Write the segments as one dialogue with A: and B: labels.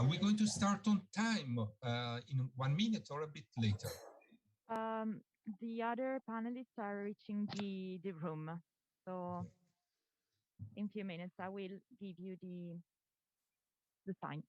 A: Are we going to start on time in 1 minute or a bit later?
B: The other panelists are reaching the room. So in a few minutes, I will give you the sign.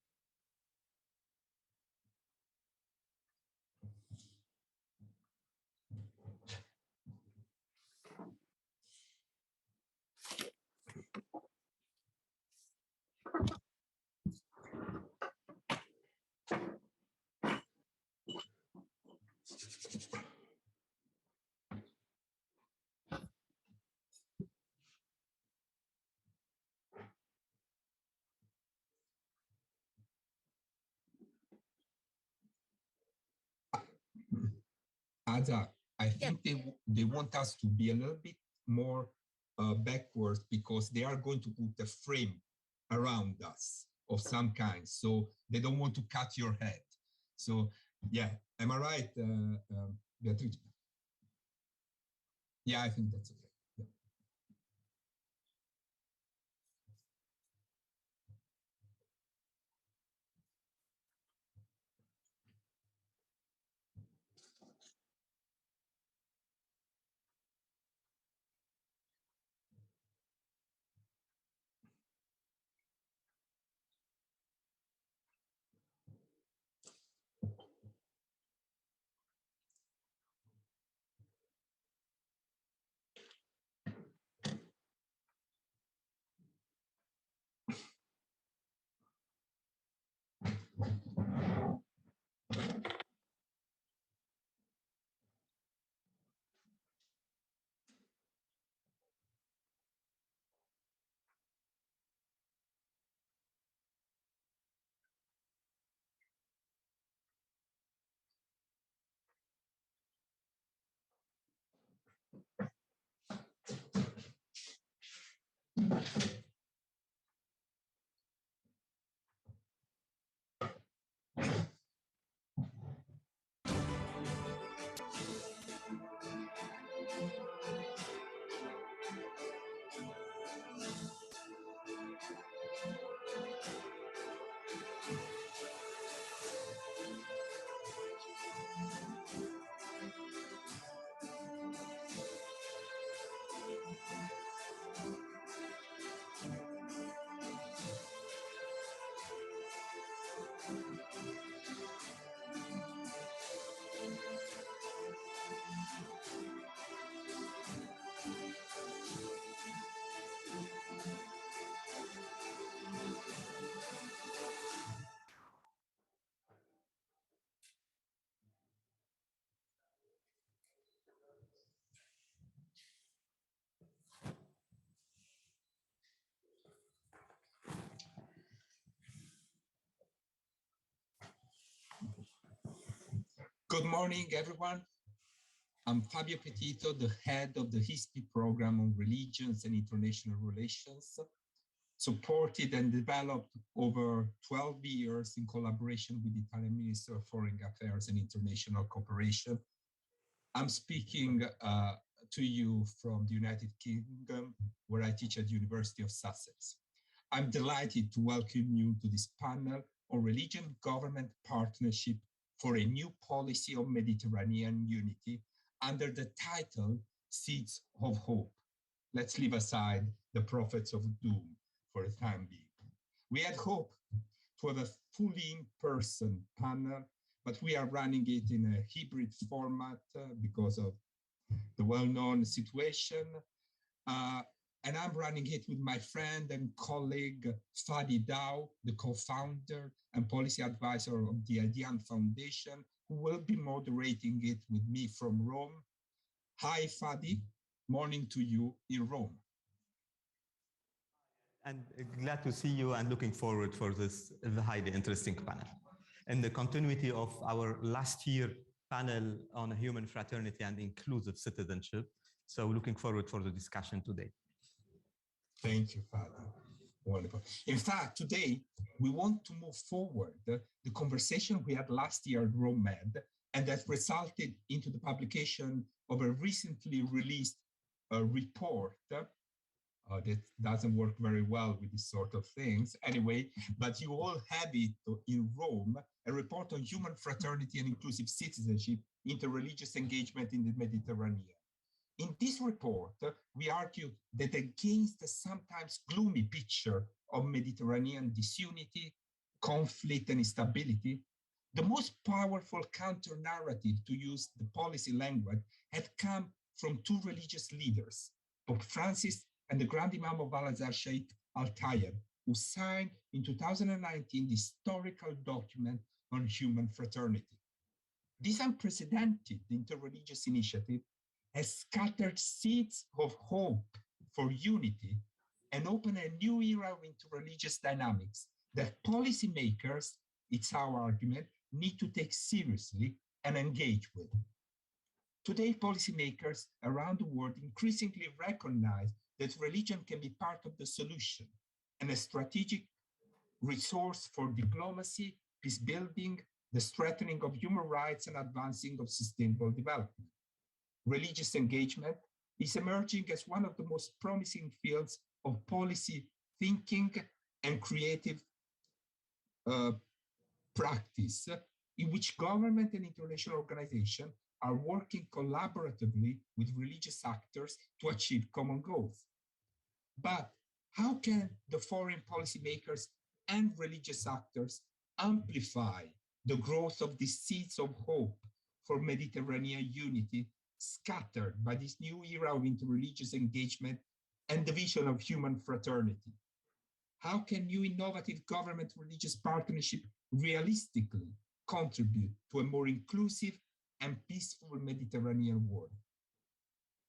A: Azza, I think they want us to be a little bit more backwards because they are going to put a frame around us of some kind. So they don't want to cut your head. So, yeah, am I right, Beatrice? Yeah, I think that's okay. Yeah. Good morning, everyone. I'm Fabio Petito, the head of the ISPI program on religions and international relations, supported and developed over 12 years in collaboration with the Italian Minister of Foreign Affairs and International Cooperation. I'm speaking to you from the United Kingdom, where I teach at the University of Sussex. I'm delighted to welcome you to this panel on religion-government partnership for a new policy of Mediterranean unity under the title Seeds of Hope. Let's leave aside the prophets of doom for the time being. We had hoped to have a fully in-person panel, but we are running it in a hybrid format because of the well-known situation. And I'm running it with my friend and colleague, Fadi Daou, the co-founder and policy advisor of the Adian Foundation, who will be moderating it with me from Rome. Hi, Fadi. Morning to you in Rome.
C: And glad to see you and looking forward for this highly interesting panel. In the continuity of our last year panel on human fraternity and inclusive citizenship. So looking forward for the discussion today.
A: Thank you, Father. Wonderful. In fact, today, we want to move forward the conversation we had last year at Rome Med, and that resulted into the publication of a recently released report That doesn't work very well with these sort of things. Anyway, but you all have it in Rome, a report on human fraternity and inclusive citizenship, interreligious engagement in the Mediterranean. In this report, we argue that against the sometimes gloomy picture of Mediterranean disunity, conflict, and instability, the most powerful counter-narrative, to use the policy language, had come from two religious leaders, Pope Francis and the Grand Imam of Al-Azhar, Sheikh Al-Tayeb, who signed in 2019 the historical document on human fraternity. This unprecedented interreligious initiative has scattered seeds of hope for unity and opened a new era of interreligious dynamics that policymakers, it's our argument, need to take seriously and engage with. Today, policymakers around the world increasingly recognize that religion can be part of the solution and a strategic resource for diplomacy, peace building, the strengthening of human rights, and advancing of sustainable development. Religious engagement is emerging as one of the most promising fields of policy thinking and creative practice, in which government and international organizations are working collaboratively with religious actors to achieve common goals. But how can the foreign policymakers and religious actors amplify the growth of these seeds of hope for Mediterranean unity scattered by this new era of interreligious engagement and the vision of human fraternity? How can new innovative government-religious partnership realistically contribute to a more inclusive and peaceful Mediterranean world?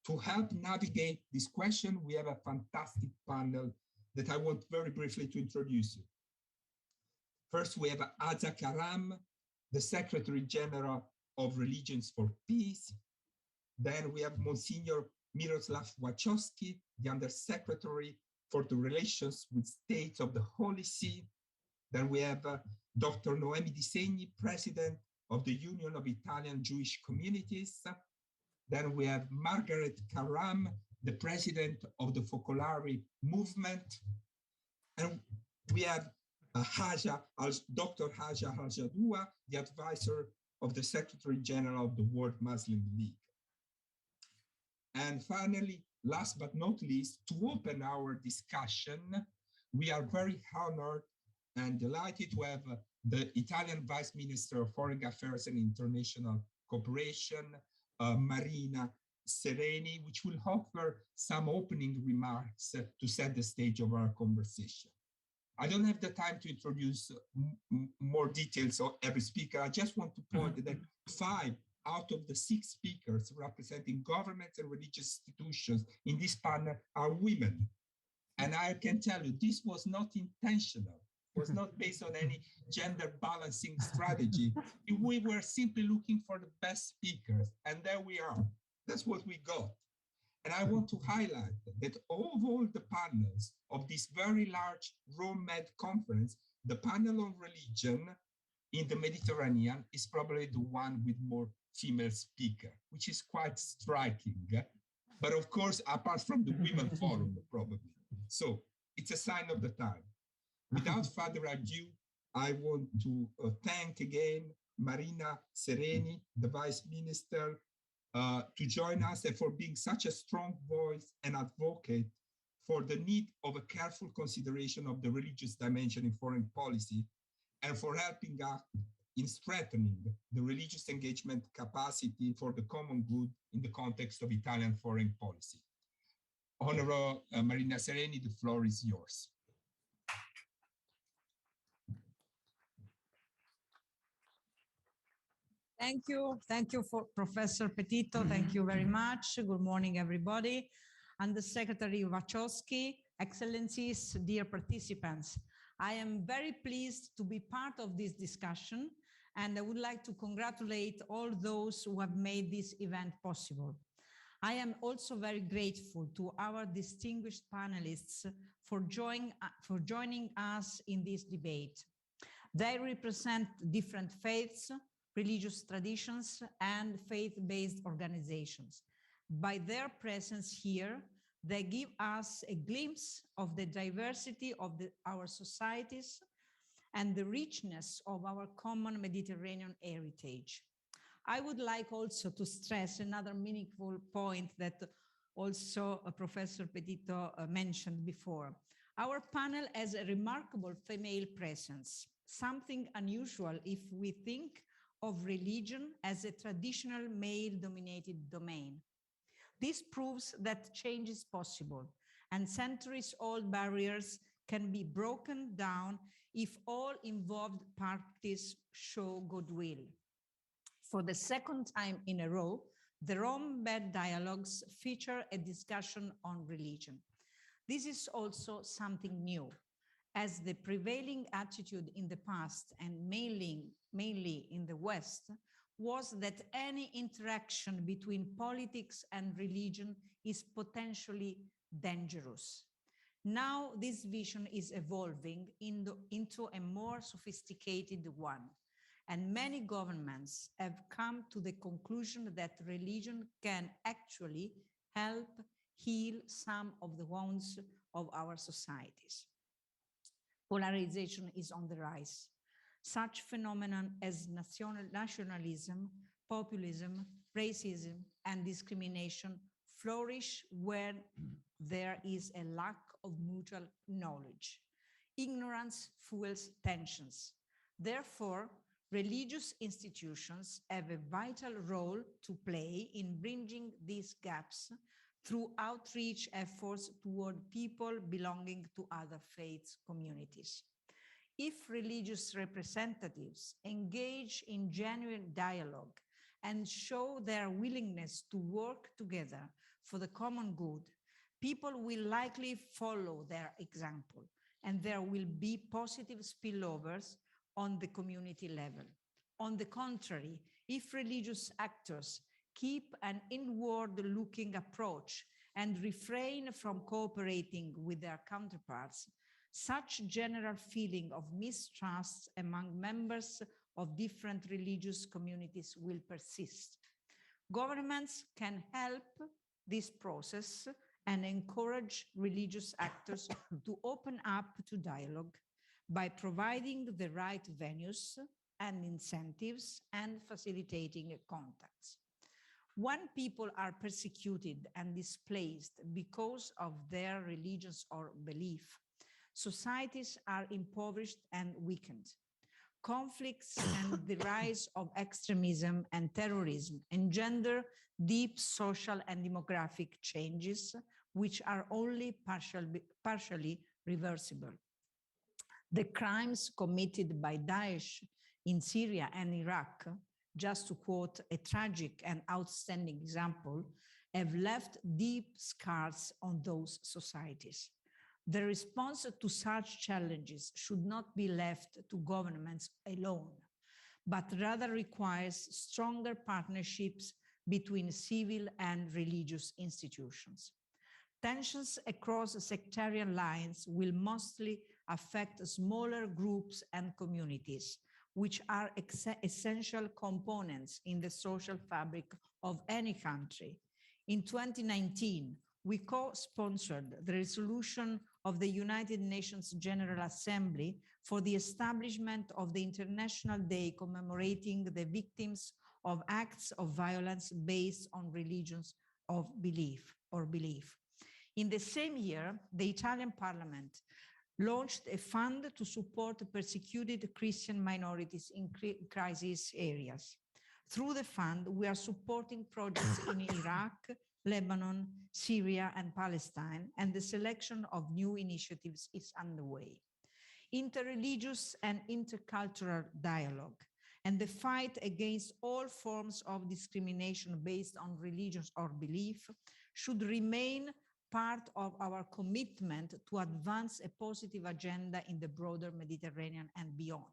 A: To help navigate this question, we have a fantastic panel that I want very briefly to introduce you. First, we have Azza Karam, the Secretary General of Religions for Peace. Then we have Monsignor Miroslaw Wachowski, the Undersecretary for the Relations with States of the Holy See. Then we have Dr. Noemi Di Segni, President of the Union of Italian Jewish Communities. Then we have Margaret Karram, the President of the Focolare Movement. And we have Dr. Haya Aljadoua, the advisor of the Secretary General of the World Muslim League. And finally, last but not least, to open our discussion, we are very honored and delighted to have the Italian Vice Minister of Foreign Affairs and International Cooperation, Marina Sereni, which will offer some opening remarks to set the stage of our conversation. I don't have the time to introduce more details of every speaker. I just want to point that 5 out of the 6 speakers representing governments and religious institutions in this panel are women. And I can tell you, this was not intentional. It was not based on any gender balancing strategy. We were simply looking for the best speakers, and there we are. That's what we got. And I want to highlight that of all the panels of this very large Rome Med conference, the panel on religion in the Mediterranean is probably the one with more female speaker, which is quite striking. But of course, apart from the Women Forum, probably. So it's a sign of the time. Without further ado, I want to thank again Marina Sereni, the Vice Minister, to join us and for being such a strong voice and advocate for the need of a careful consideration of the religious dimension in foreign policy and for helping us in strengthening the religious engagement capacity for the common good in the context of Italian foreign policy. Honorable Marina Sereni, the floor is yours.
D: Thank you. Thank you for Professor Petito. Thank you very much. Good morning, everybody. Undersecretary Wachowski, Excellencies, dear participants. I am very pleased to be part of this discussion, and I would like to congratulate all those who have made this event possible. I am also very grateful to our distinguished panelists for joining us in this debate. They represent different faiths, religious traditions, and faith-based organizations. By their presence here, They give us a glimpse of the diversity of our societies and the richness of our common Mediterranean heritage. I would like also to stress another meaningful point that also Professor Petito mentioned before. Our panel has a remarkable female presence, something unusual if we think of religion as a traditional male-dominated domain. This proves that change is possible and centuries-old barriers can be broken down if all involved parties show goodwill. For the second time in a row, the Rome-Bed dialogues feature a discussion on religion. This is also something new, as the prevailing attitude in the past and mainly in the West was that any interaction between politics and religion is potentially dangerous. Now this vision is evolving into a more sophisticated one, and many governments have come to the conclusion that religion can actually help heal some of the wounds of our societies. Polarization is on the rise. Such phenomena as nationalism, populism, racism, and discrimination flourish where there is a lack of mutual knowledge. Ignorance fuels tensions. Therefore, religious institutions have a vital role to play in bridging these gaps through outreach efforts toward people belonging to other faith communities. If religious representatives engage in genuine dialogue and show their willingness to work together for the common good, people will likely follow their example, and there will be positive spillovers on the community level. On the contrary, if religious actors keep an inward-looking approach and refrain from cooperating with their counterparts, such general feeling of mistrust among members of different religious communities will persist. Governments can help this process and encourage religious actors to open up to dialogue by providing the right venues and incentives and facilitating contacts. When people are persecuted and displaced because of their religions or belief, societies are impoverished and weakened. Conflicts and the rise of extremism and terrorism engender deep social and demographic changes, which are only partially reversible. The crimes committed by Daesh in Syria and Iraq, just to quote a tragic and outstanding example, have left deep scars on those societies. The response to such challenges should not be left to governments alone, but rather requires stronger partnerships between civil and religious institutions. Tensions across sectarian lines will mostly affect smaller groups and communities, which are essential components in the social fabric of any country. In 2019, we co-sponsored the resolution of the United Nations General Assembly for the establishment of the International Day commemorating the victims of acts of violence based on religions of belief. In the same year, the Italian Parliament launched a fund to support persecuted Christian minorities in crisis areas. Through the fund, we are supporting projects in Iraq, Lebanon, Syria, and Palestine, and the selection of new initiatives is underway. Interreligious and intercultural dialogue and the fight against all forms of discrimination based on religion or belief should remain part of our commitment to advance a positive agenda in the broader Mediterranean and beyond.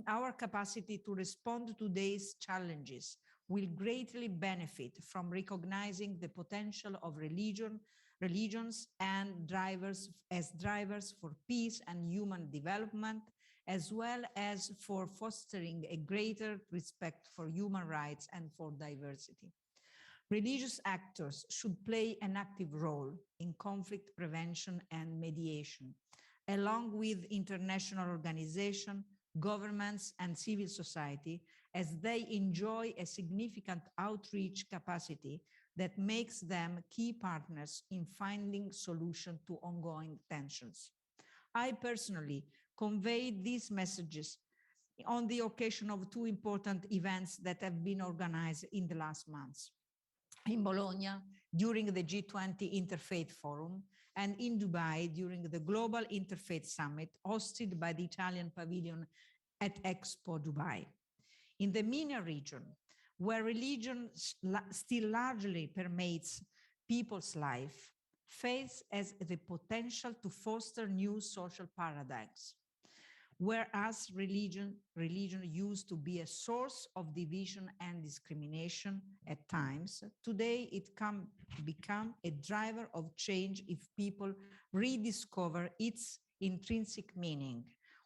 D: Our capacity to respond to today's challenges will greatly benefit from recognizing the potential of religions and drivers for peace and human development, as well as for fostering a greater respect for human rights and for diversity. Religious actors should play an active role in conflict prevention and mediation, along with international organizations, governments, and civil society, as they enjoy a significant outreach capacity that makes them key partners in finding solutions to ongoing tensions. I personally conveyed these messages on the occasion of two important events that have been organized in the last months. In Bologna, during the G20 Interfaith Forum, and in Dubai during the Global Interfaith Summit hosted by the Italian Pavilion at Expo Dubai. In the MENA region, where religion still largely permeates people's life, faith has the potential to foster new social paradigms. Whereas religion used to be a source of division and discrimination at times, today it can become a driver of change if people rediscover its intrinsic meaning,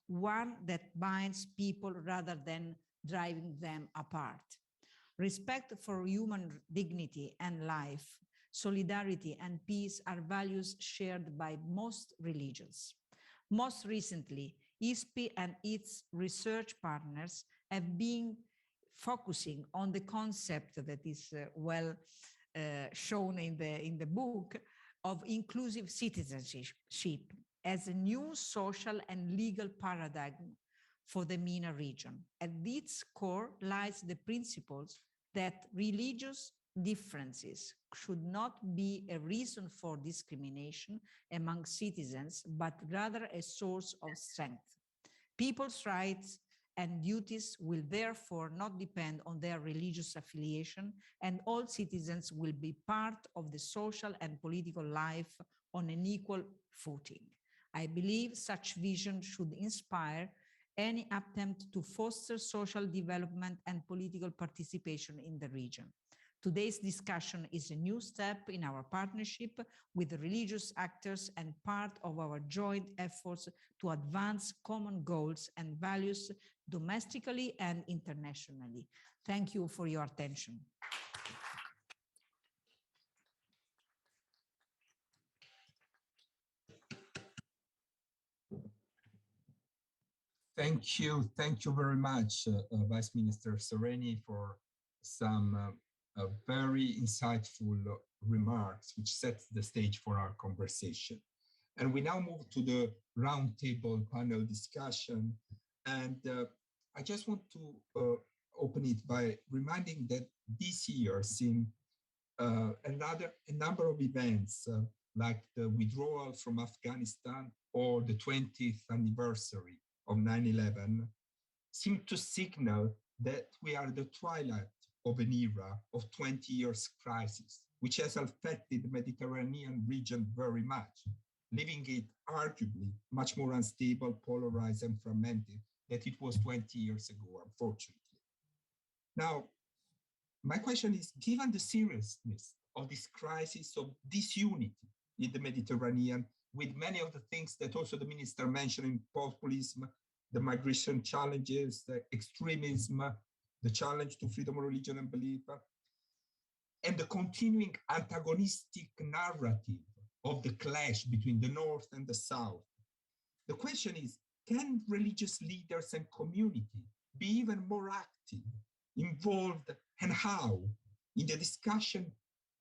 D: one that binds people rather than driving them apart. Respect for human dignity and life, solidarity and peace are values shared by most religions. Most recently, ISPI and its research partners have been focusing on the concept that is well shown in the book of inclusive citizenship as a new social and legal paradigm for the MENA region. At its core lies the principles that religious differences should not be a reason for discrimination among citizens, but rather a source of strength. People's rights and duties will therefore not depend on their religious affiliation, and all citizens will be part of the social and political life on an equal footing. I believe such vision should inspire any attempt to foster social development and political participation in the region. Today's discussion is a new step in our partnership with the religious actors and part of our joint efforts to advance common goals and values domestically and internationally. Thank you for your attention.
A: Thank you very much, Vice Minister Sereni, for some very insightful remarks, which sets the stage for our conversation. And we now move to the roundtable panel discussion. And I just want to open it by reminding that this year seen a number of events like the withdrawal from Afghanistan or the 20th anniversary of 9/11 seem to signal that we are at the twilight of an era of 20 years crisis, which has affected the Mediterranean region very much, leaving it arguably much more unstable, polarized, and fragmented than it was 20 years ago, unfortunately. Now, my question is, given the seriousness of this crisis of disunity in the Mediterranean, with many of the things that also the minister mentioned in populism, the migration challenges, the extremism, the challenge to freedom of religion and belief, and the continuing antagonistic narrative of the clash between the North and the South. The question is, can religious leaders and community be even more active, involved, and how in the discussion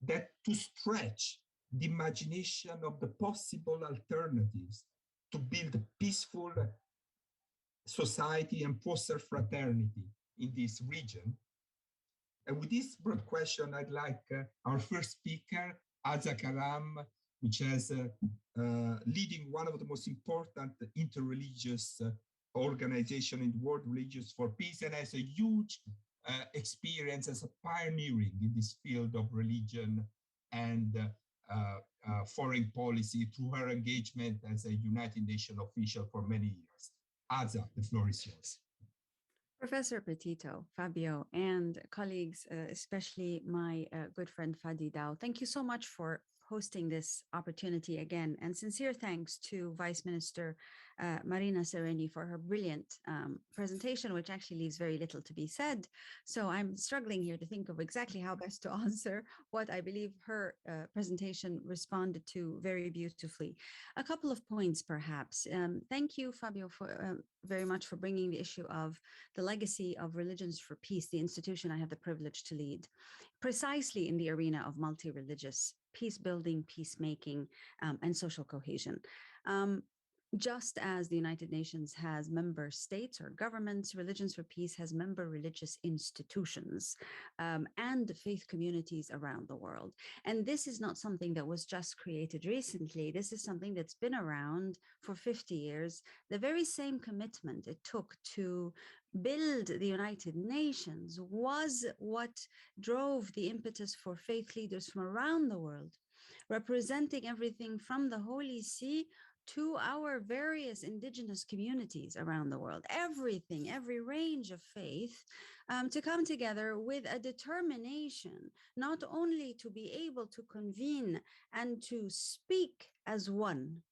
A: that to stretch the imagination of the possible alternatives to build a peaceful society and foster fraternity in this region? And with this broad question, I'd like our first speaker, Azza Karam, which is leading one of the most important interreligious organization in the world, Religions for Peace, and has a huge experience as a pioneering in this field of religion and foreign policy through her engagement as a United Nations official for many years. Azza, the floor is yours.
E: Professor Petito, Fabio, and colleagues, especially my good friend Fadi Daou, thank you so much for hosting this opportunity again. And sincere thanks to Vice Minister Marina Sereni for her brilliant presentation, which actually leaves very little to be said. So I'm struggling here to think of exactly how best to answer what I believe her presentation responded to very beautifully. A couple of points, perhaps. Thank you, Fabio, for very much for bringing the issue of the legacy of Religions for Peace, the institution I have the privilege to lead, precisely in the arena of multi-religious peace building, peacemaking, and social cohesion. Just as the United Nations has member states or governments, Religions for Peace has member religious institutions and faith communities around the world. And this is not something that was just created recently. This is something that's been around for 50 years. The very same commitment it took to build the United Nations was what drove the impetus for faith leaders from around the world, representing everything from the Holy See to our various indigenous communities around the world, everything, every range of faith, to come together with a determination, not only to be able to convene and to speak as one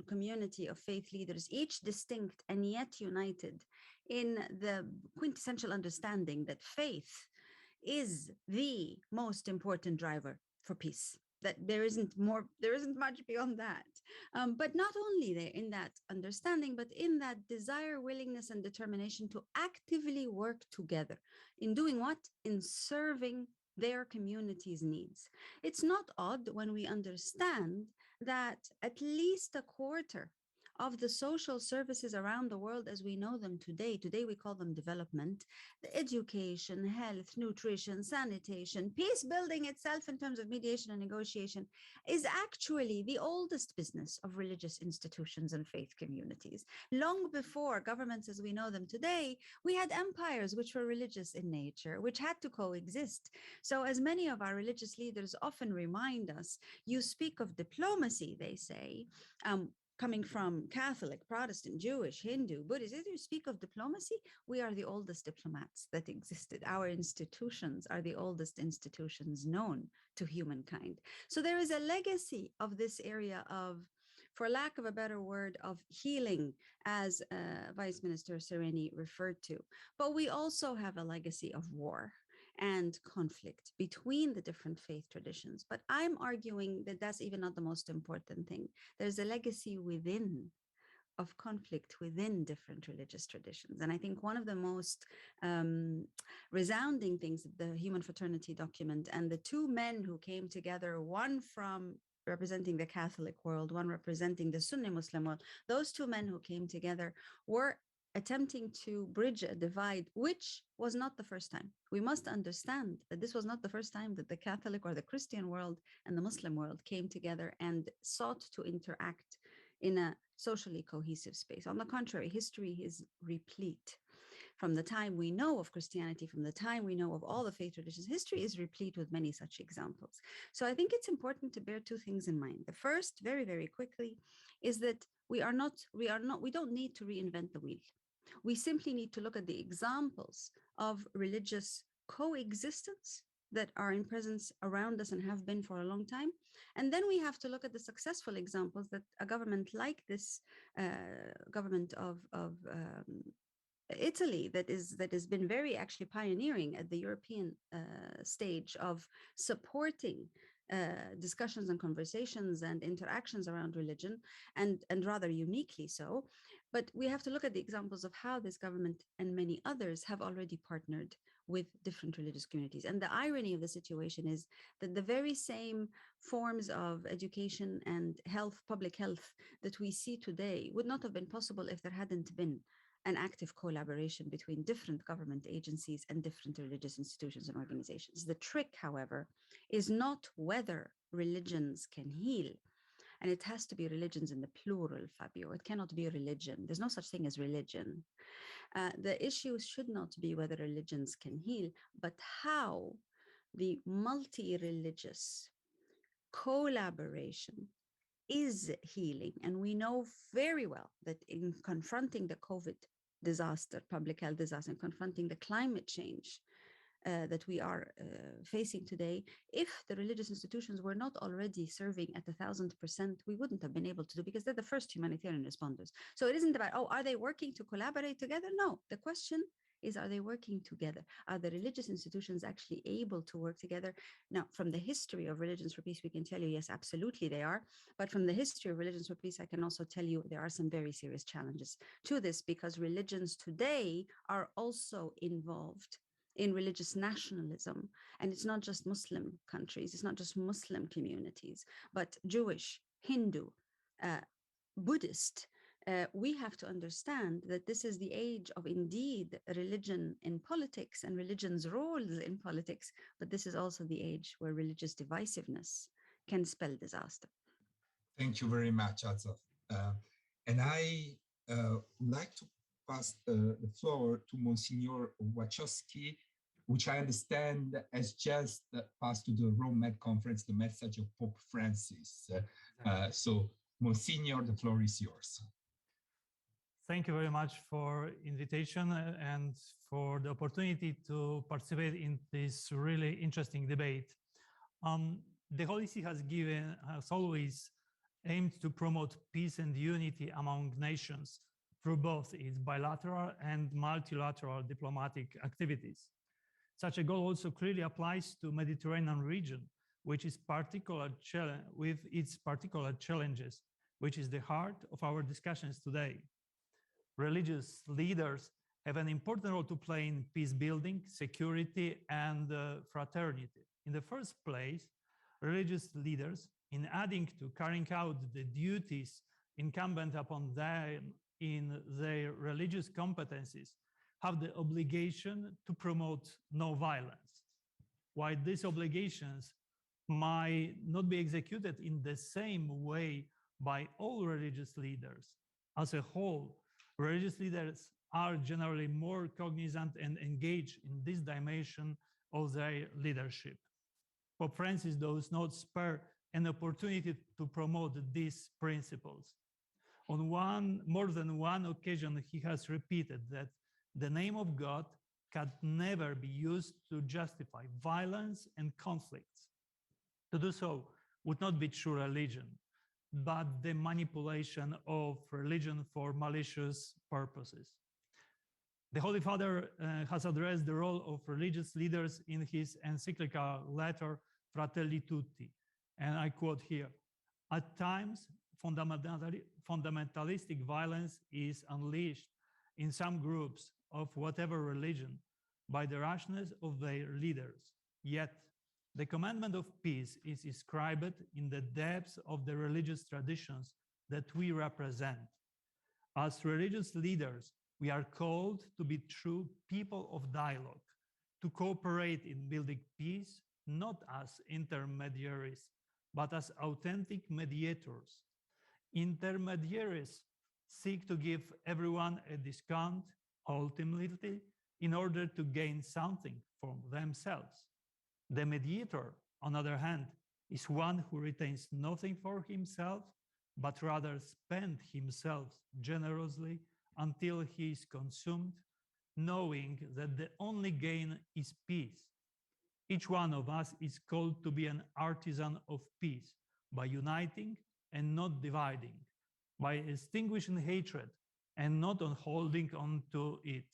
E: community of faith leaders, each distinct and yet united in the quintessential understanding that faith is the most important driver for peace. That there isn't much beyond that. But not only there in that understanding, but in that desire, willingness, and determination to actively work together. In doing what? In serving their community's needs. It's not odd when we understand that at least a quarter of the social services around the world as we know them today we call them development, the education, health, nutrition, sanitation, peace building itself in terms of mediation and negotiation is actually the oldest business of religious institutions and faith communities. Long before governments as we know them today, we had empires which were religious in nature, which had to coexist. So as many of our religious leaders often remind us, you speak of diplomacy, they say, coming from Catholic, Protestant, Jewish, Hindu, Buddhist, as you speak of diplomacy, we are the oldest diplomats that existed. Our institutions are the oldest institutions known to humankind. So there is a legacy of this area of, for lack of a better word, of healing, as Vice Minister Sereni referred to. But we also have a legacy of war and conflict between the different faith traditions. But I'm arguing that that's even not the most important thing. There's a legacy of conflict within different religious traditions. And I think one of the most resounding things of the Human Fraternity document, and the two men who came together, one from representing the Catholic world, one representing the Sunni Muslim world, those two men who came together were attempting to bridge a divide, which was not the first time. We must understand that this was not the first time that the Catholic or the Christian world and the Muslim world came together and sought to interact in a socially cohesive space. On the contrary, history is replete. From the time we know of Christianity, from the time we know of all the faith traditions, history is replete with many such examples. So I think it's important to bear two things in mind. The first, very, very quickly, is that we don't need to reinvent the wheel. We simply need to look at the examples of religious coexistence that are in presence around us and have been for a long time. And then we have to look at the successful examples that a government like this government of Italy that has been very actually pioneering at the European stage of supporting discussions and conversations and interactions around religion, and rather uniquely so. But we have to look at the examples of how this government and many others have already partnered with different religious communities. And the irony of the situation is that the very same forms of education and health, public health that we see today would not have been possible if there hadn't been an active collaboration between different government agencies and different religious institutions and organizations. The trick, however, is not whether religions can heal. And it has to be religions in the plural, Fabio. It cannot be a religion. There's no such thing as religion. The issue should not be whether religions can heal, but how the multi-religious collaboration is healing. And we know very well that in confronting the COVID disaster, public health disaster, and confronting the climate change that we are facing today, if the religious institutions were not already serving at 1,000%, we wouldn't have been able to do, because they're the first humanitarian responders. So it isn't about, oh, are they working to collaborate together? No, the question is, are they working together? Are the religious institutions actually able to work together? Now, from the history of Religions for Peace, we can tell you, yes, absolutely they are. But from the history of Religions for Peace, I can also tell you there are some very serious challenges to this, because religions today are also involved in religious nationalism. And it's not just Muslim countries, it's not just Muslim communities, but Jewish, Hindu, Buddhist. We have to understand that this is the age of indeed religion in politics and religion's roles in politics, but this is also the age where religious divisiveness can spell disaster.
A: Thank you very much, Azza. And I would like to pass the floor to Monsignor Wachowski, which I understand has just passed to the Rome Med Conference the message of Pope Francis. So, Monsignor, the floor is yours.
F: Thank you very much for invitation and for the opportunity to participate in this really interesting debate. The Holy See has always aimed to promote peace and unity among nations through both its bilateral and multilateral diplomatic activities. Such a goal also clearly applies to the Mediterranean region, which is with its particular challenges, which is the heart of our discussions today. Religious leaders have an important role to play in peace building, security, and fraternity. In the first place, religious leaders, in adding to carrying out the duties incumbent upon them in their religious competencies, have the obligation to promote no violence. While these obligations might not be executed in the same way by all religious leaders, as a whole, religious leaders are generally more cognizant and engaged in this dimension of their leadership. Pope Francis does not spare an opportunity to promote these principles. On more than one occasion, he has repeated that the name of God can never be used to justify violence and conflicts. To do so would not be true religion, but the manipulation of religion for malicious purposes. The Holy Father has addressed the role of religious leaders in his encyclical letter, Fratelli Tutti, and I quote here, "At times, fundamentalistic violence is unleashed in some groups of whatever religion by the rashness of their leaders. Yet, the commandment of peace is inscribed in the depths of the religious traditions that we represent. As religious leaders, we are called to be true people of dialogue, to cooperate in building peace, not as intermediaries, but as authentic mediators. Intermediaries seek to give everyone a discount, ultimately, in order to gain something for themselves. The mediator, on the other hand, is one who retains nothing for himself, but rather spends himself generously until he is consumed, knowing that the only gain is peace. Each one of us is called to be an artisan of peace by uniting and not dividing, by extinguishing hatred and not on holding on to it,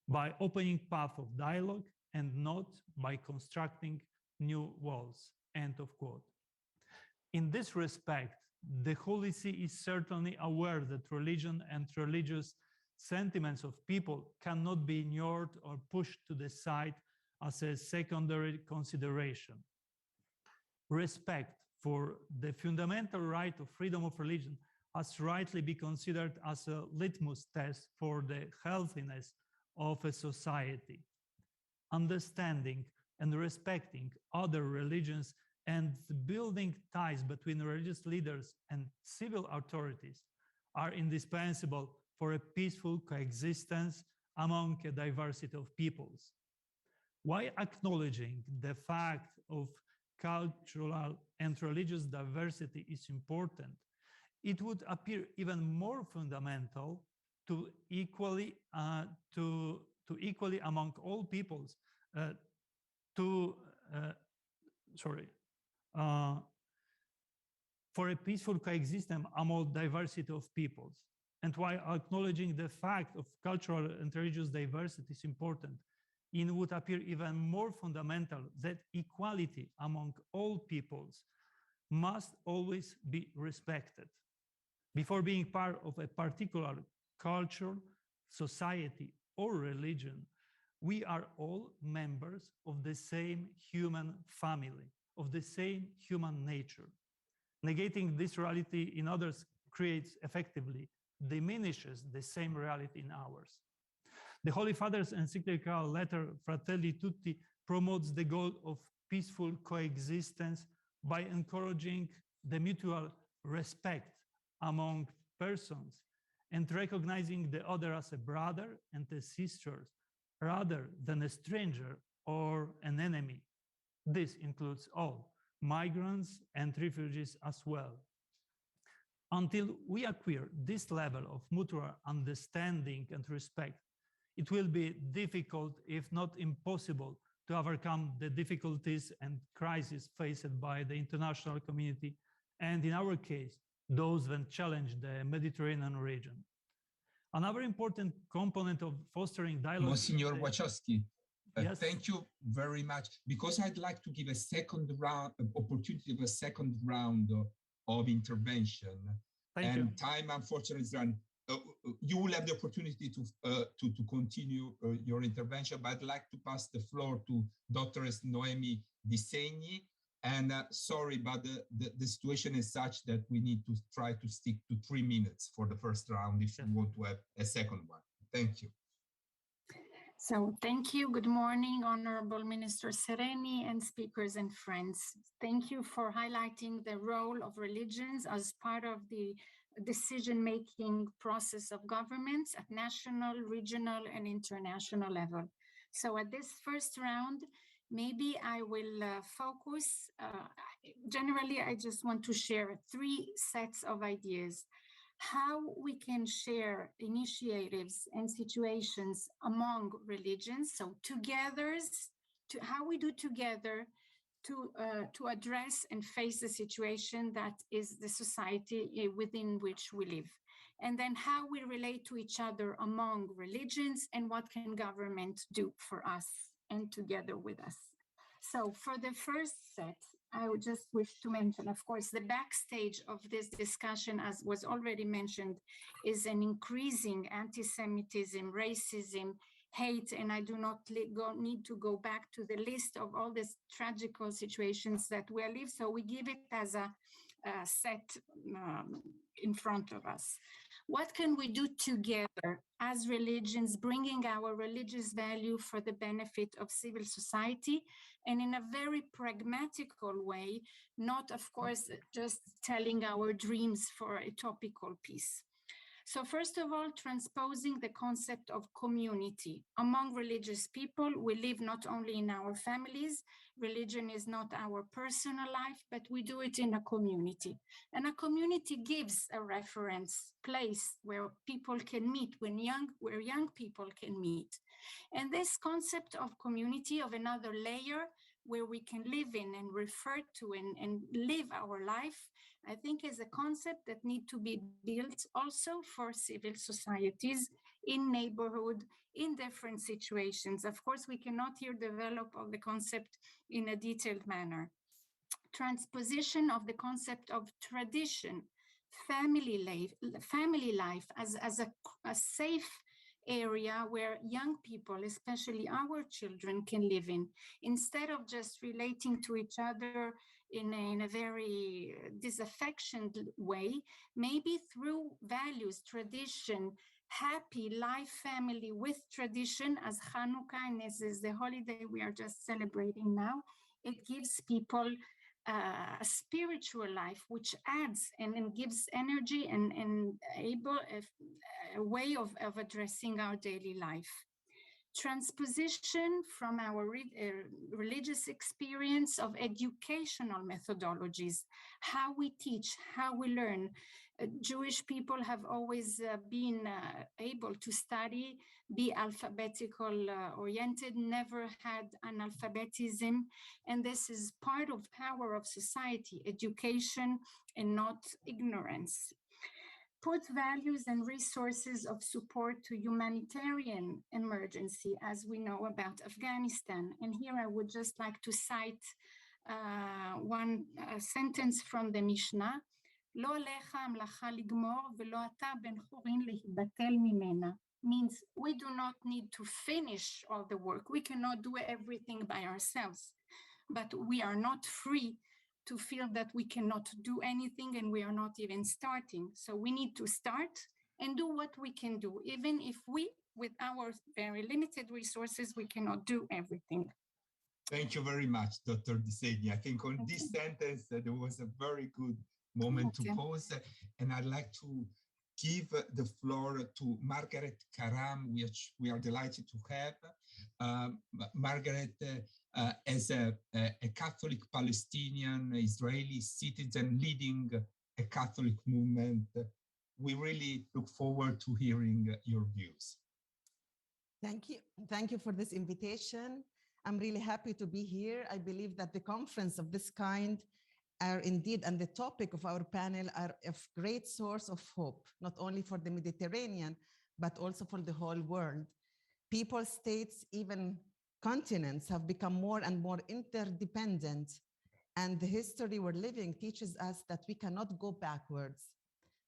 F: by opening path of dialogue and not by constructing new walls," end of quote. In this respect, the Holy See is certainly aware that religion and religious sentiments of people cannot be ignored or pushed to the side as a secondary consideration. Respect for the fundamental right of freedom of religion has rightly been considered as a litmus test for the healthiness of a society. Understanding and respecting other religions and building ties between religious leaders and civil authorities are indispensable for a peaceful coexistence among a diversity of peoples. While acknowledging the fact of cultural and religious diversity is important, it would appear even more fundamental to equally among all peoples to, for a peaceful coexistence among diversity of peoples. And while acknowledging the fact of cultural and religious diversity is important, it would appear even more fundamental that equality among all peoples must always be respected. Before being part of a particular culture, society, or religion, we are all members of the same human family, of the same human nature. Negating this reality in others creates effectively, diminishes the same reality in ours. The Holy Father's encyclical letter Fratelli Tutti promotes the goal of peaceful coexistence by encouraging the mutual respect among persons and recognizing the other as a brother and a sister rather than a stranger or an enemy. This includes all, migrants and refugees as well. Until we acquire this level of mutual understanding and respect, it will be difficult, if not impossible, to overcome the difficulties and crises faced by the international community, and in our case, those that challenge the Mediterranean region. Another important component of fostering dialogue—
A: Monsignor Wachowski,
F: yes.
A: Thank you very much. Because I'd like to give a second round, opportunity of a second round of intervention.
F: Thank you.
A: Time, unfortunately, is run. You will have the opportunity to continue your intervention, but I'd like to pass the floor to Dr. Noemi Di Segni. And sorry, but the situation is such that we need to try to stick to 3 minutes for the first round if you want to have a second one. Thank you.
G: So thank you. Good morning, Honorable Minister Sereni and speakers and friends. Thank you for highlighting the role of religions as part of the decision-making process of governments at national, regional, and international level. So at this first round, maybe I will focus, generally, I just want to share 3 sets of ideas. How we can share initiatives and situations among religions, so how we do together to address and face the situation that is the society within which we live. And then how we relate to each other among religions and what can government do for us and together with us. So for the first set, I would just wish to mention, of course, the backstage of this discussion, as was already mentioned, is an increasing anti-Semitism, racism, hate, and I do not need to go back to the list of all these tragical situations that we live. So we give it as a set in front of us. What can we do together as religions, bringing our religious value for the benefit of civil society, and in a very pragmatical way, not, of course, just telling our dreams for a topical peace. So first of all, transposing the concept of community. Among religious people, we live not only in our families, religion is not our personal life, but we do it in a community. And a community gives a reference place where people can meet, where young people can meet. And this concept of community, of another layer where we can live in and refer to and live our life, I think is a concept that needs to be built also for civil societies in neighborhood, in different situations. Of course, we cannot here develop all the concept in a detailed manner. Transposition of the concept of tradition, family life as a safe area where young people, especially our children, can live in, instead of just relating to each other in a very disaffectioned way, maybe through values, tradition, happy life, family with tradition, as Hanukkah, and this is the holiday we are just celebrating now. It gives people a spiritual life, which adds and gives energy and a way of addressing our daily life. transposition from our religious experience of educational methodologies, how we teach, how we learn. Jewish people have always been able to study, be alphabetical oriented, never had analphabetism, and this is part of power of society, education and not ignorance. Put values and resources of support to humanitarian emergency, as we know about Afghanistan. And here I would just like to cite one sentence from the Mishnah, לא עליך המלאכה לגמור ולא אתה בן חורין להיבטל ממנה. Means we do not need to finish all the work. We cannot do everything by ourselves, but we are not free to feel that we cannot do anything and we are not even starting. So we need to start and do what we can do, even if we, with our very limited resources, we cannot do everything.
A: Thank you very much, Dr. Di Segni. I think on this sentence, there was a very good moment to pause. And I'd like to give the floor to Margaret Karram, which we are delighted to have. Margaret, as a Catholic Palestinian Israeli citizen leading a Catholic movement, we really look forward to hearing your views.
H: Thank you. Thank you for this invitation. I'm really happy to be here. I believe that the conference of this kind are indeed, and the topic of our panel are of great source of hope, not only for the Mediterranean, but also for the whole world. People, states, even continents have become more and more interdependent, and the history we're living teaches us that we cannot go backwards.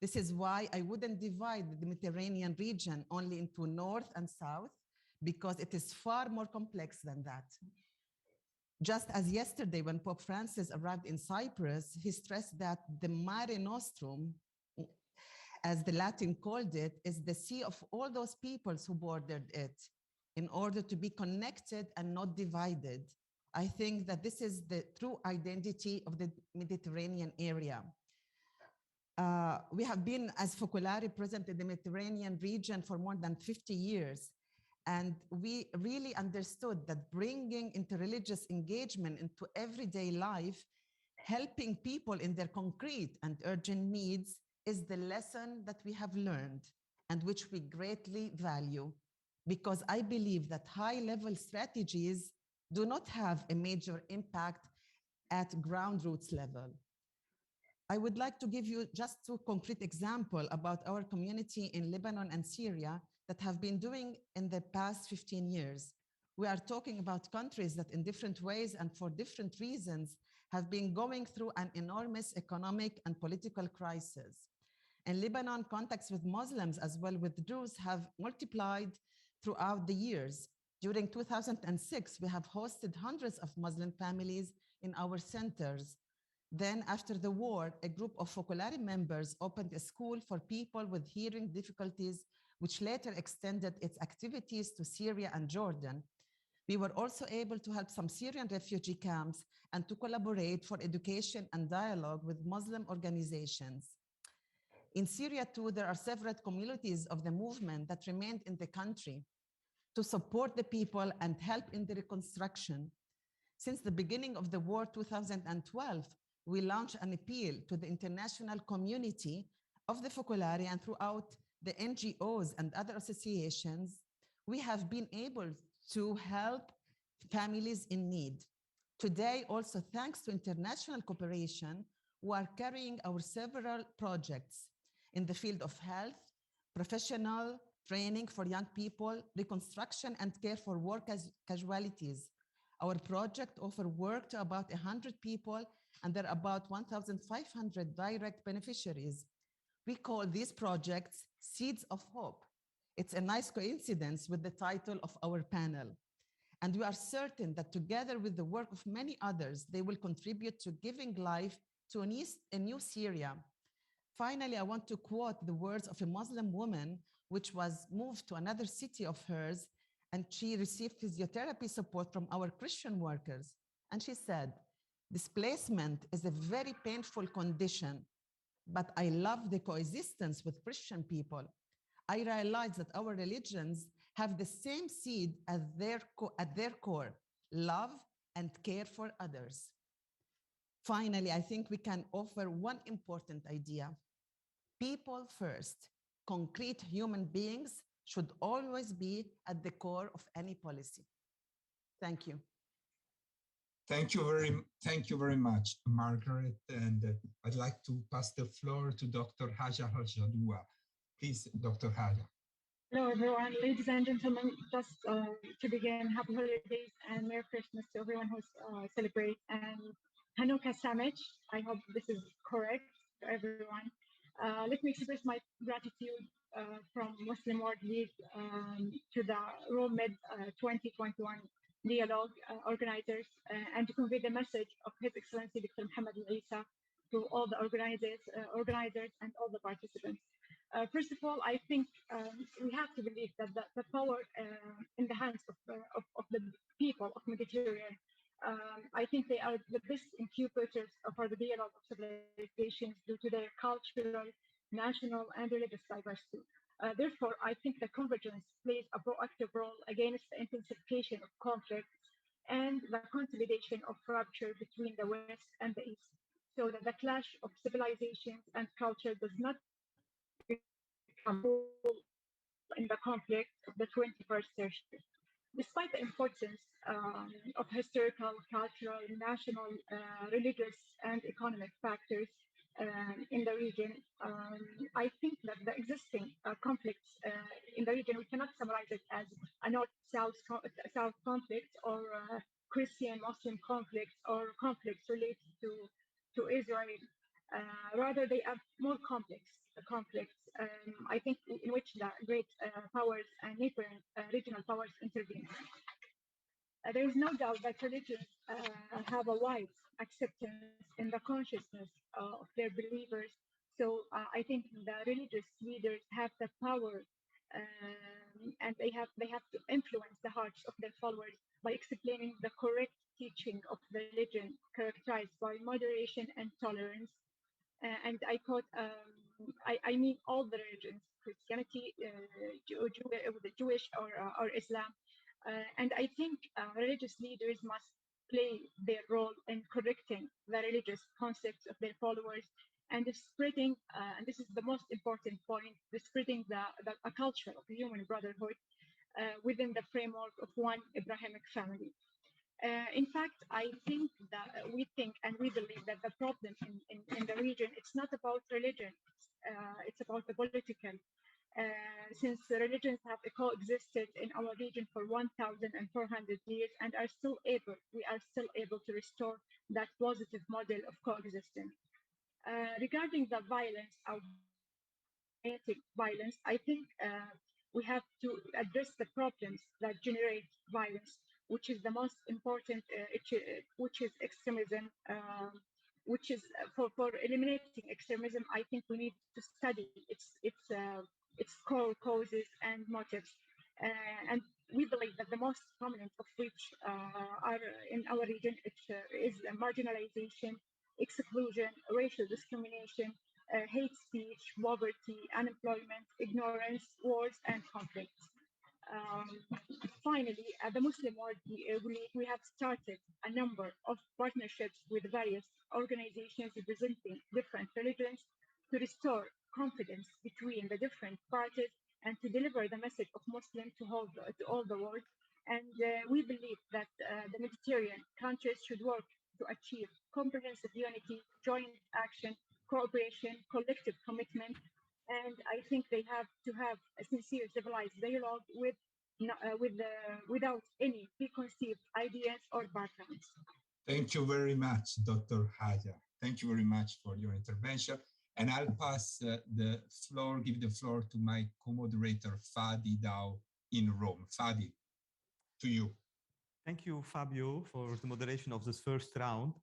H: This is why I wouldn't divide the Mediterranean region only into North and South, because it is far more complex than that. Just as yesterday, when Pope Francis arrived in Cyprus, he stressed that the Mare Nostrum, as the Latin called it, is the sea of all those peoples who bordered it, in order to be connected and not divided. I think that this is the true identity of the Mediterranean area. We have been, as Focolare, present in the Mediterranean region for more than 50 years. And we really understood that bringing interreligious engagement into everyday life, helping people in their concrete and urgent needs, is the lesson that we have learned and which we greatly value. Because I believe that high-level strategies do not have a major impact at ground roots level. I would like to give you just two concrete examples about our community in Lebanon and Syria that have been doing in the past 15 years. We are talking about countries that in different ways and for different reasons have been going through an enormous economic and political crisis. In Lebanon, contacts with Muslims as well with Druze have multiplied throughout the years. During 2006, we have hosted hundreds of Muslim families in our centers. Then after the war, a group of Focolare members opened a school for people with hearing difficulties, which later extended its activities to Syria and Jordan. We were also able to help some Syrian refugee camps and to collaborate for education and dialogue with Muslim organizations. In Syria too, there are several communities of the movement that remained in the country to support the people and help in the reconstruction. Since the beginning of the war, 2012, we launched an appeal to the international community of the Focolare and throughout the NGOs and other associations. We have been able to help families in need. Today, also thanks to international cooperation, we are carrying our several projects in the field of health, professional training for young people, reconstruction and care for war casualties. Our project offers work to about 100 people, and there are about 1,500 direct beneficiaries. We call these projects Seeds of Hope. It's a nice coincidence with the title of our panel. And we are certain that together with the work of many others, they will contribute to giving life to a new Syria. Finally, I want to quote the words of a Muslim woman which was moved to another city of hers, and she received physiotherapy support from our Christian workers. And she said, "Displacement is a very painful condition, but I love the coexistence with Christian people. I realize that our religions have the same seed at their core, love and care for others. Finally, I think we can offer one important idea. People first. Concrete human beings should always be at the core of any policy. Thank you.
A: Thank you very much, Margaret. And I'd like to pass the floor to Dr. Haya Aljadoua. Please, Dr. Haya.
I: Hello, everyone. Ladies and gentlemen, just to begin, happy holidays and Merry Christmas to everyone who's celebrating. And Hanukkah Samich, I hope this is correct to everyone. Let me express my gratitude from Muslim World League to the Rome Med 2021 dialogue organizers and to convey the message of His Excellency Dr. Mohammed Al-Isa to all the organizers and all the participants. First of all, I think we have to believe that the power in the hands of the people of Mediterranean. I think they are the best incubators for the dialogue of civilizations due to their cultural, national, and religious diversity. Therefore, I think the convergence plays a proactive role against the intensification of conflicts and the consolidation of rupture between the West and the East, so that the clash of civilizations and culture does not become in the conflict of the 21st century. Despite the importance of historical, cultural, national, religious, and economic factors in the region, I think that the existing conflicts in the region, we cannot summarize it as a North-South conflict or Christian-Muslim conflicts or conflicts related to Israel. Rather, they are more complex conflicts, I think, in which the great powers and neighboring regional powers intervene. There is no doubt that religions have a wide acceptance in the consciousness of their believers. So I think the religious leaders have the power and they have to influence the hearts of their followers by explaining the correct teaching of the religion characterized by moderation and tolerance. And I quote, I mean all the religions, Christianity, the Jewish or Islam. And I think religious leaders must play their role in correcting the religious concepts of their followers and spreading, and this is the most important point, spreading a culture of human brotherhood within the framework of one Abrahamic family. In fact, I think that we think and we believe that the problem in the region, it's not about religion, it's about the political. Since the religions have coexisted in our region for 1,400 years and we are still able to restore that positive model of coexistence. Regarding the violence, violence, I think we have to address the problems that generate violence, which is the most important, which is extremism, which is for eliminating extremism. I think we need to study its core causes and motives, and we believe that the most prominent of which are in our region is marginalization, exclusion, racial discrimination, hate speech, poverty, unemployment, ignorance, wars, and conflicts. Finally, at the Muslim World, we have started a number of partnerships with various organizations representing different religions to restore confidence between the different parties and to deliver the message of Muslim to all the world. And we believe that the Mediterranean countries should work to achieve comprehensive unity, joint action, cooperation, collective commitment. And I think they have to have a sincere civilized dialogue without any preconceived ideas or backgrounds.
A: Thank you very much, Dr. Haya. Thank you very much for your intervention. And I'll pass give the floor to my co-moderator, Fadi Daou in Rome. Fadi, to you.
C: Thank you, Fabio, for the moderation of this first round.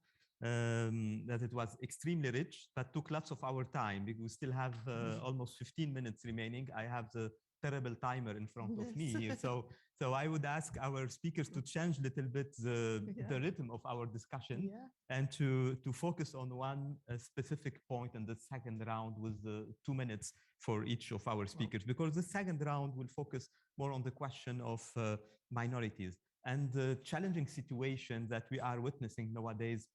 C: that it was extremely rich, but took lots of our time because we still have almost 15 minutes remaining. I have the terrible timer in front of me here. So I would ask our speakers to change a little bit the rhythm of our discussion and to focus on one specific point in the second round with 2 minutes for each of our speakers, because the second round will focus more on the question of minorities and the challenging situation that we are witnessing nowadays,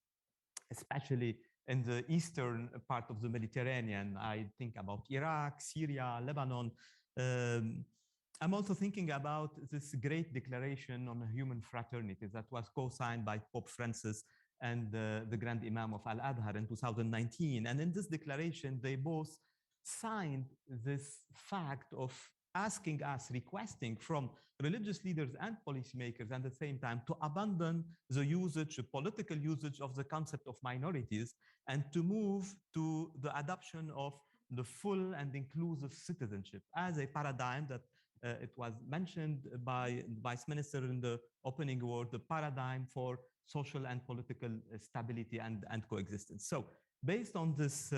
C: especially in the eastern part of the Mediterranean. I think about Iraq, Syria, Lebanon. I'm also thinking about this great declaration on human fraternity that was co-signed by Pope Francis and the Grand Imam of Al-Azhar in 2019. And in this declaration, they both signed this fact of asking us, requesting from religious leaders and policymakers at the same time to abandon the usage, the political usage of the concept of minorities and to move to the adoption of the full and inclusive citizenship as a paradigm that it was mentioned by the Vice Minister in the opening word, the paradigm for social and political stability and coexistence. So based on this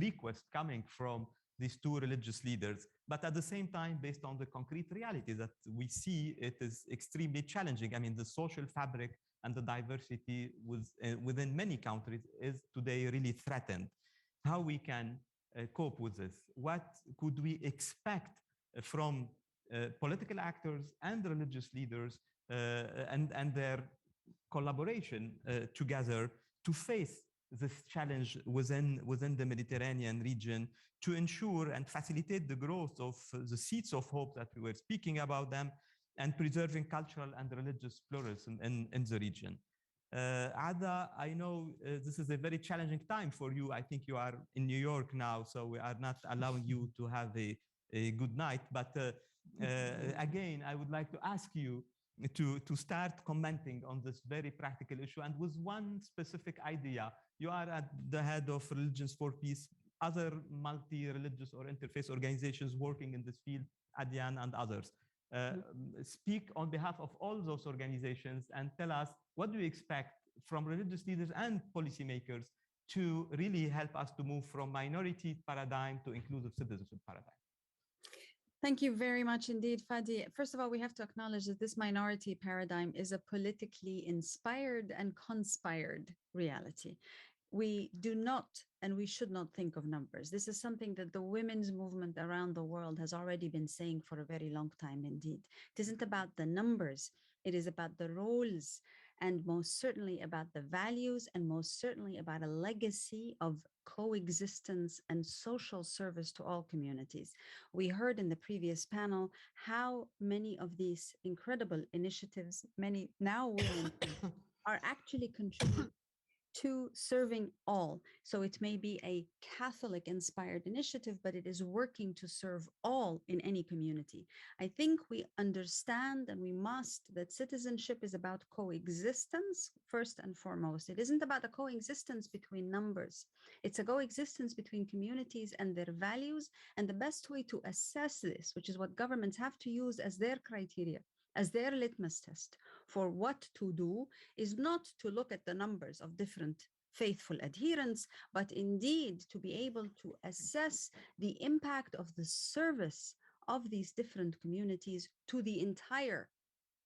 C: request coming from these two religious leaders, but at the same time, based on the concrete reality that we see, it is extremely challenging. I mean, the social fabric and the diversity within many countries is today really threatened. How we can cope with this? What could we expect from political actors and religious leaders and their collaboration together to face this challenge within the Mediterranean region to ensure and facilitate the growth of the seeds of hope that we were speaking about them and preserving cultural and religious pluralism in the region. Azza, I know this is a very challenging time for you. I think you are in New York now, so we are not allowing you to have a good night. But again, I would like to ask you to start commenting on this very practical issue and with one specific idea. You are at the head of Religions for Peace, other multi-religious or interfaith organizations working in this field, Adyan and others. Speak on behalf of all those organizations and tell us what do you expect from religious leaders and policymakers to really help us to move from minority paradigm to inclusive citizenship paradigm.
E: Thank you very much indeed, Fadi. First of all, we have to acknowledge that this minority paradigm is a politically inspired and conspired reality. We do not and we should not think of numbers. This is something that the women's movement around the world has already been saying for a very long time indeed. It isn't about the numbers, it is about the roles and most certainly about the values and most certainly about a legacy of coexistence and social service to all communities. We heard in the previous panel how many of these incredible initiatives, many now women, are actually contributing to serving all. So it may be a Catholic inspired initiative, but it is working to serve all in any community. I think we understand and we must that citizenship is about coexistence first and foremost. It isn't about a coexistence between numbers. It's a coexistence between communities and their values. And the best way to assess this, which is what governments have to use as their criteria, as their litmus test for what to do, is not to look at the numbers of different faithful adherents, but indeed to be able to assess the impact of the service of these different communities to the entire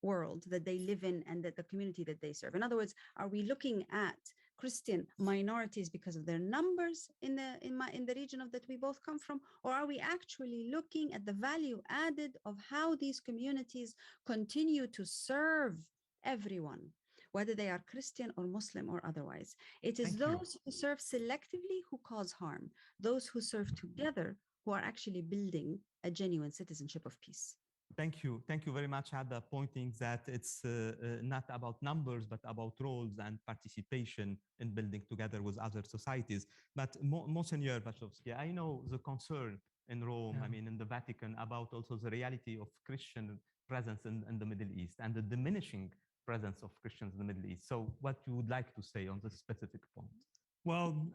E: world that they live in and that the community that they serve. In other words, are we looking at Christian minorities because of their numbers in the region of that we both come from, or are we actually looking at the value added of how these communities continue to serve everyone, whether they are Christian or Muslim or otherwise? It is those who serve selectively who cause harm, those who serve together who are actually building a genuine citizenship of peace.
C: Thank you. Thank you very much, Hada, pointing that it's not about numbers, but about roles and participation in building together with other societies. But Monsignor Wachowski, I know the concern in Rome, I mean, in the Vatican, about also the reality of Christian presence in the Middle East and the diminishing presence of Christians in the Middle East. So what you would like to say on this specific point?
F: Well,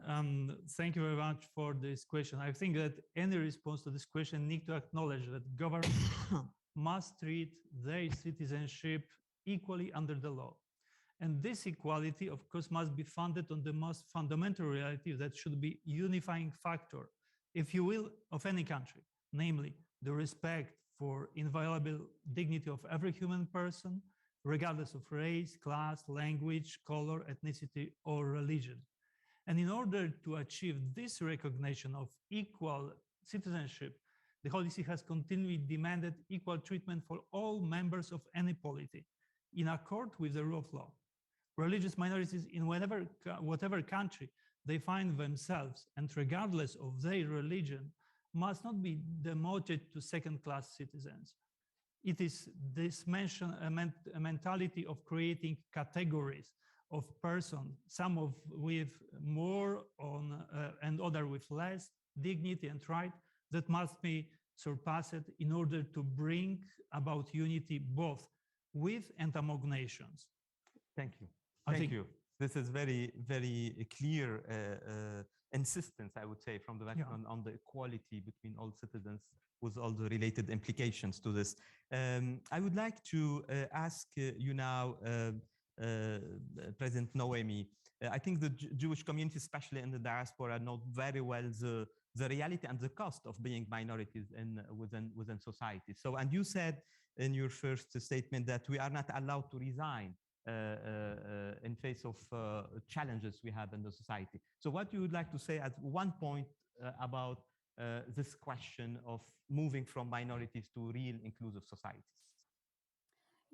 F: thank you very much for this question. I think that any response to this question needs to acknowledge that governments must treat their citizenship equally under the law. And this equality, of course, must be founded on the most fundamental reality that should be unifying factor, if you will, of any country, namely the respect for inviolable dignity of every human person, regardless of race, class, language, color, ethnicity, or religion. And in order to achieve this recognition of equal citizenship, the Holy See has continually demanded equal treatment for all members of any polity, in accord with the rule of law. Religious minorities in whatever country they find themselves, and regardless of their religion, must not be demoted to second-class citizens. It is this mentality of creating categories of persons, some with more and other with less dignity and right, that must be surpassed in order to bring about unity both with and among nations.
C: Thank you. Thank you. This is very, very clear insistence, I would say, from the Vatican on the equality between all citizens, with all the related implications to this. I would like to ask you now, President Noemi. I think the Jewish community, especially in the diaspora, know very well the reality and the cost of being minorities within society. So, and you said in your first statement that we are not allowed to resign in face of challenges we have in the society. So what you would like to say at one point about this question of moving from minorities to real inclusive societies?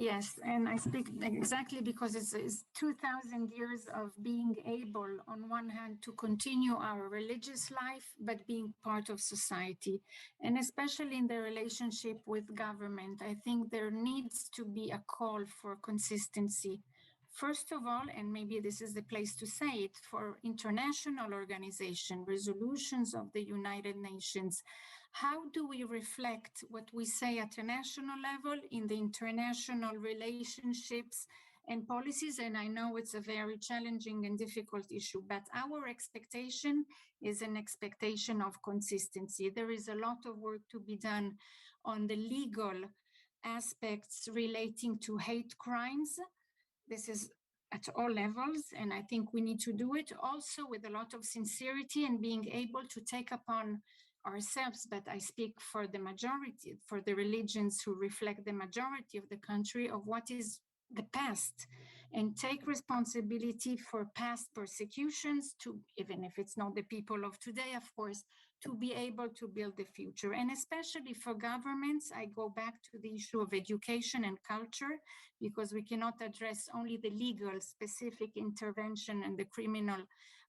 G: Yes, and I speak exactly because it's 2,000 years of being able, on one hand, to continue our religious life, but being part of society. And especially in the relationship with government, I think there needs to be a call for consistency. First of all, and maybe this is the place to say it, for international organization, resolutions of the United Nations, how do we reflect what we say at a national level in the international relationships and policies? And I know it's a very challenging and difficult issue, but our expectation is an expectation of consistency. There is a lot of work to be done on the legal aspects relating to hate crimes. This is at all levels, and I think we need to do it also with a lot of sincerity and being able to take upon ourselves, but I speak for the majority, for the religions who reflect the majority of the country, of what is the past, and take responsibility for past persecutions, to, even if it's not the people of today, of course, to be able to build the future. And especially for governments, I go back to the issue of education and culture, because we cannot address only the legal specific intervention and the criminal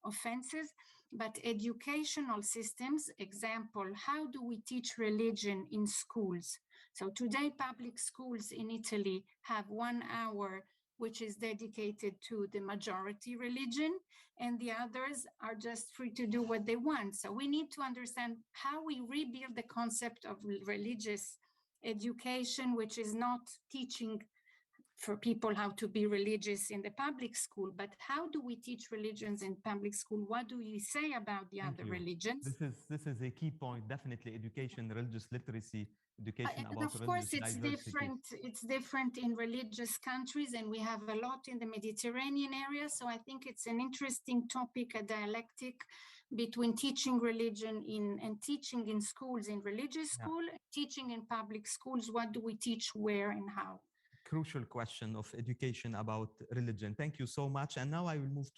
G: offenses, but educational systems. Example, how do we teach religion in schools? So today, public schools in Italy have 1 hour which is dedicated to the majority religion, and the others are just free to do what they want. So we need to understand how we rebuild the concept of religious education, which is not teaching for people how to be religious in the public school, but how do we teach religions in public school? What do we say about the other religions?
C: This is a key point, definitely education, religious literacy, education about
G: of course, it's
C: diversity.
G: It's different in religious countries, and we have a lot in the Mediterranean area. So I think it's an interesting topic, a dialectic between teaching religion and teaching in schools, in religious school, teaching in public schools. What do we teach, where, and how?
C: Crucial question of education about religion. Thank you so much. And now I will move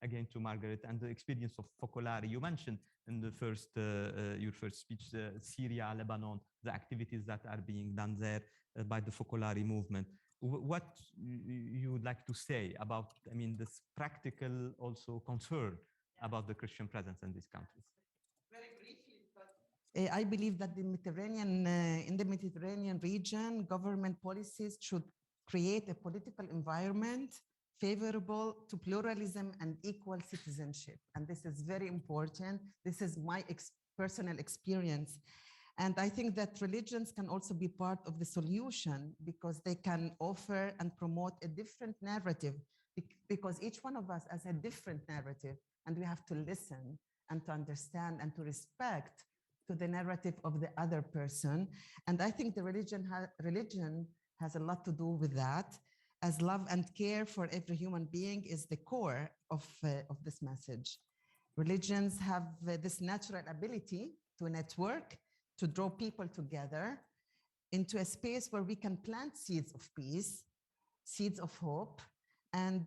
C: again to Margaret and the experience of Focolari. You mentioned in the your first speech, Syria, Lebanon, the activities that are being done there by the Focolari movement. What you would like to say about, I mean, this practical also concern about the Christian presence in these countries?
H: Very briefly, I believe that in the Mediterranean region, government policies should create a political environment favorable to pluralism and equal citizenship. And this is very important. This is my personal experience. And I think that religions can also be part of the solution, because they can offer and promote a different narrative, because each one of us has a different narrative, and we have to listen and to understand and to respect to the narrative of the other person. And I think the religion has a lot to do with that. as love and care for every human being is the core of this message. Religions have this natural ability to network, to draw people together into a space where we can plant seeds of peace, seeds of hope, and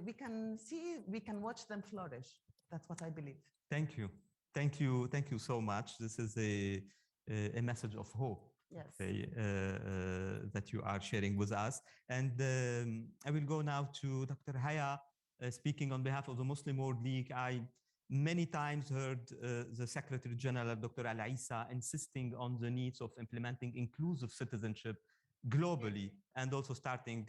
H: we can watch them flourish. That's what I believe.
C: Thank you. Thank you. Thank you so much. This is a message of hope.
H: Yes.
C: That you are sharing with us. And I will go now to Dr. Haya, speaking on behalf of the Muslim World League. I many times heard the Secretary General, Dr. Al Isa, insisting on the needs of implementing inclusive citizenship globally and also starting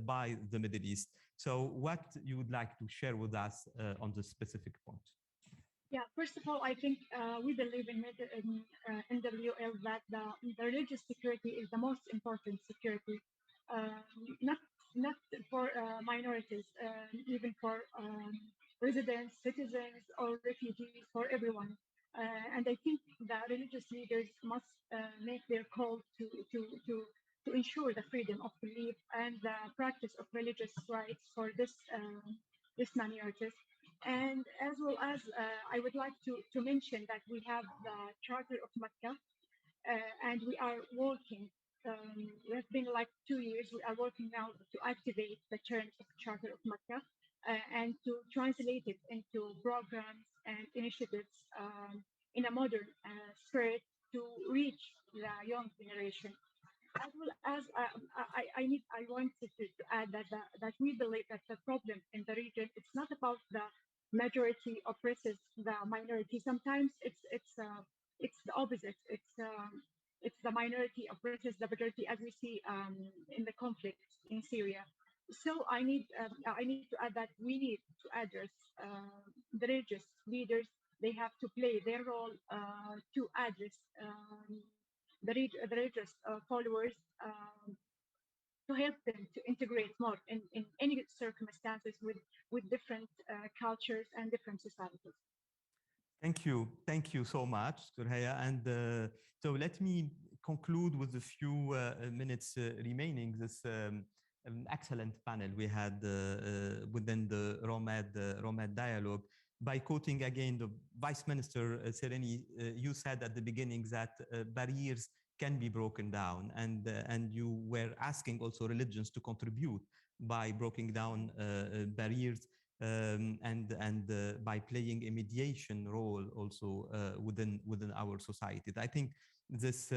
C: by the Middle East. So what you would like to share with us on this specific point?
I: Yeah, first of all, I think we believe in NWL that the religious security is the most important security, not for minorities, even for residents, citizens, or refugees, for everyone. And I think the religious leaders must make their call to ensure the freedom of belief and the practice of religious rights for this minorities. And as well as I would like to mention that we have the Charter of Mecca, and we are working. It's been like 2 years. We are working now to activate the terms of Charter of Mecca and to translate it into programs and initiatives in a modern spirit to reach the young generation. As well as I wanted to add that we believe that the problem in the region, it's not about the majority oppresses the minority. Sometimes it's the opposite. It's the minority oppresses the majority, as we see in the conflict in Syria. So I need to add that we need to address the religious leaders. They have to play their role to address the religious followers, to help them to integrate more in any circumstances with different cultures and different societies.
C: Thank you so much, Dr. Haya. And so let me conclude with a few minutes remaining this excellent panel we had within the ROMED dialogue by quoting again the Vice Minister Sereni. You said at the beginning that barriers can be broken down, and you were asking also religions to contribute by breaking down barriers and by playing a mediation role also within our society. I think this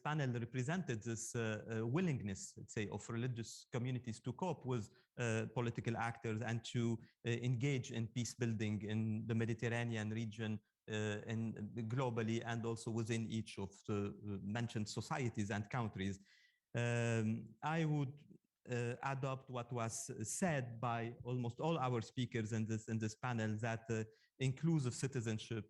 C: panel represented this willingness, let's say, of religious communities to cope with political actors and to engage in peace building in the Mediterranean region and globally, and also within each of the mentioned societies and countries. I would adopt what was said by almost all our speakers in this panel, that inclusive citizenship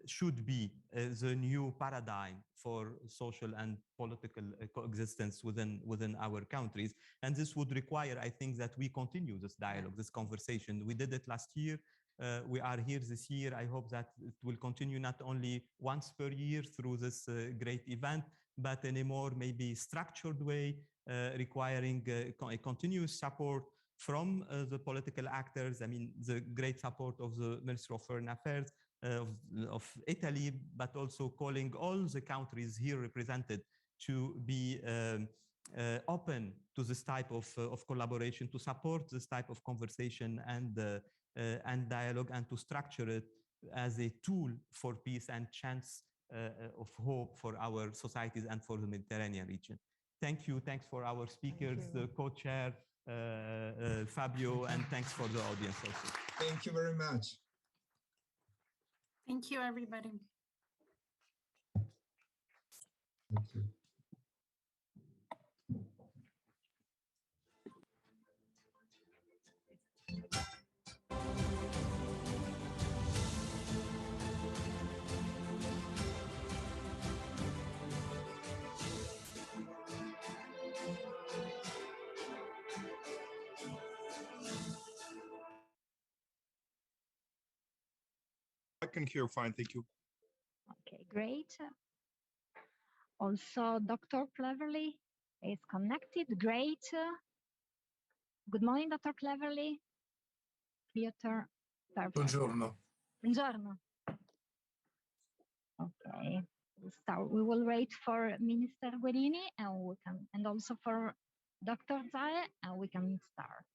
C: should be the new paradigm for social and political coexistence within our countries. And this would require, I think, that we continue this dialogue, this conversation. We did it last year. We are here this year. I hope that it will continue not only once per year through this great event, but in a more maybe structured way, requiring a continuous support from the political actors. I mean, the great support of the Ministry of Foreign Affairs of Italy, but also calling all the countries here represented to be open to this type of collaboration, to support this type of conversation and dialogue, and to structure it as a tool for peace and chance of hope for our societies and for the Mediterranean region. Thank you. Thanks for our speakers, the co-chair, Fabio, and thanks for the audience also.
A: Thank you very much.
G: Thank you, everybody.
A: Thank you.
J: I can hear fine, thank you.
K: Okay, great. Also, Dr. Cleverly is connected, great. Good morning, Dr. Cleverly. Theater.
L: Buongiorno.
K: Buongiorno. Okay. We will wait for Minister Guerini and also for Dr. Zae, and we can start.